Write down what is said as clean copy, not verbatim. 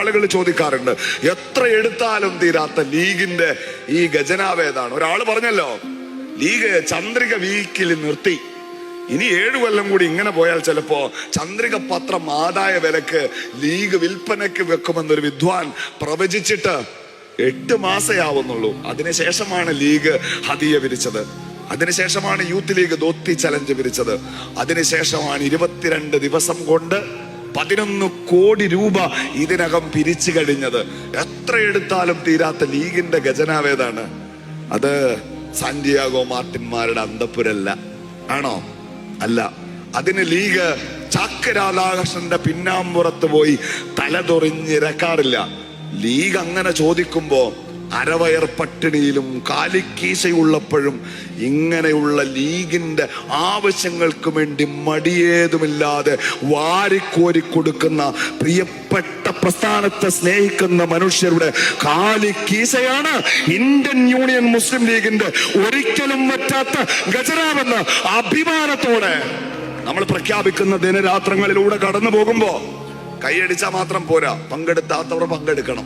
ആളുകൾ ചോദിക്കാറുണ്ട്, എത്ര എടുത്താലും തീരാത്ത ലീഗിന്റെ ഈ ഖജനാവ് ഏതാണ്? ഒരാൾ പറഞ്ഞല്ലോ, ലീഗ് ചന്ദ്രിക വീക്കിൽ നിർത്തി, ഇനി 7 കൊല്ലം കൂടി ഇങ്ങനെ പോയാൽ ചിലപ്പോ ചന്ദ്രിക പത്രം ആദായ വിലക്ക് ലീഗ് വിൽപ്പനയ്ക്ക് വെക്കുമെന്നൊരു വിദ്വാൻ പ്രവചിച്ചിട്ട് 8 മാസേ ആവുന്നുള്ളൂ. അതിനുശേഷമാണ് ലീഗ് ഹദിയ വിരിച്ചത്, അതിനുശേഷമാണ് യൂത്ത് ലീഗ് ധോത്തി ചലഞ്ച് വിരിച്ചത്, അതിനുശേഷമാണ് 22 ദിവസം കൊണ്ട് 11 കോടി രൂപ ഇതിനകം പിരിച്ചു കഴിഞ്ഞത്. എത്ര എടുത്താലും തീരാത്ത ലീഗിന്റെ ഖജനാവ് ഏതാണ്? അത് സാന്റിയാഗോ മാർട്ടിന്മാരുടെ അന്തപ്പുരല്ല, ആണോ? അല്ല. അതിന് ലീഗ് ചാക്ക രാധാകൃഷ്ണന്റെ പിന്നാമ്പുറത്ത് പോയി തലതൊറിഞ്ഞിരക്കാറില്ല. ലീഗ് അങ്ങനെ ചോദിക്കുമ്പോ അരവയർ പട്ടിണിയിലും കാലിക്കീശയുള്ളപ്പോഴും ഇങ്ങനെയുള്ള ലീഗിന്റെ ആവശ്യങ്ങൾക്ക് വേണ്ടി മടിയേതുമില്ലാതെ വാരിക്കോരി കൊടുക്കുന്ന പ്രിയപ്പെട്ട പ്രസ്ഥാനത്തെ സ്നേഹിക്കുന്ന മനുഷ്യരുടെ കാലിക്കീശയാണ് ഇന്ത്യൻ യൂണിയൻ മുസ്ലിം ലീഗിന്റെ ഒരിക്കലും പറ്റാത്ത ഖജനാവെന്ന് അഭിമാനത്തോടെ നമ്മൾ പ്രഖ്യാപിക്കുന്ന ദിനരാത്രങ്ങളിലൂടെ കടന്നു പോകുമ്പോ കൈയടിച്ചാൽ മാത്രം പോരാ, പങ്കെടുത്താത്തവർ പങ്കെടുക്കണം.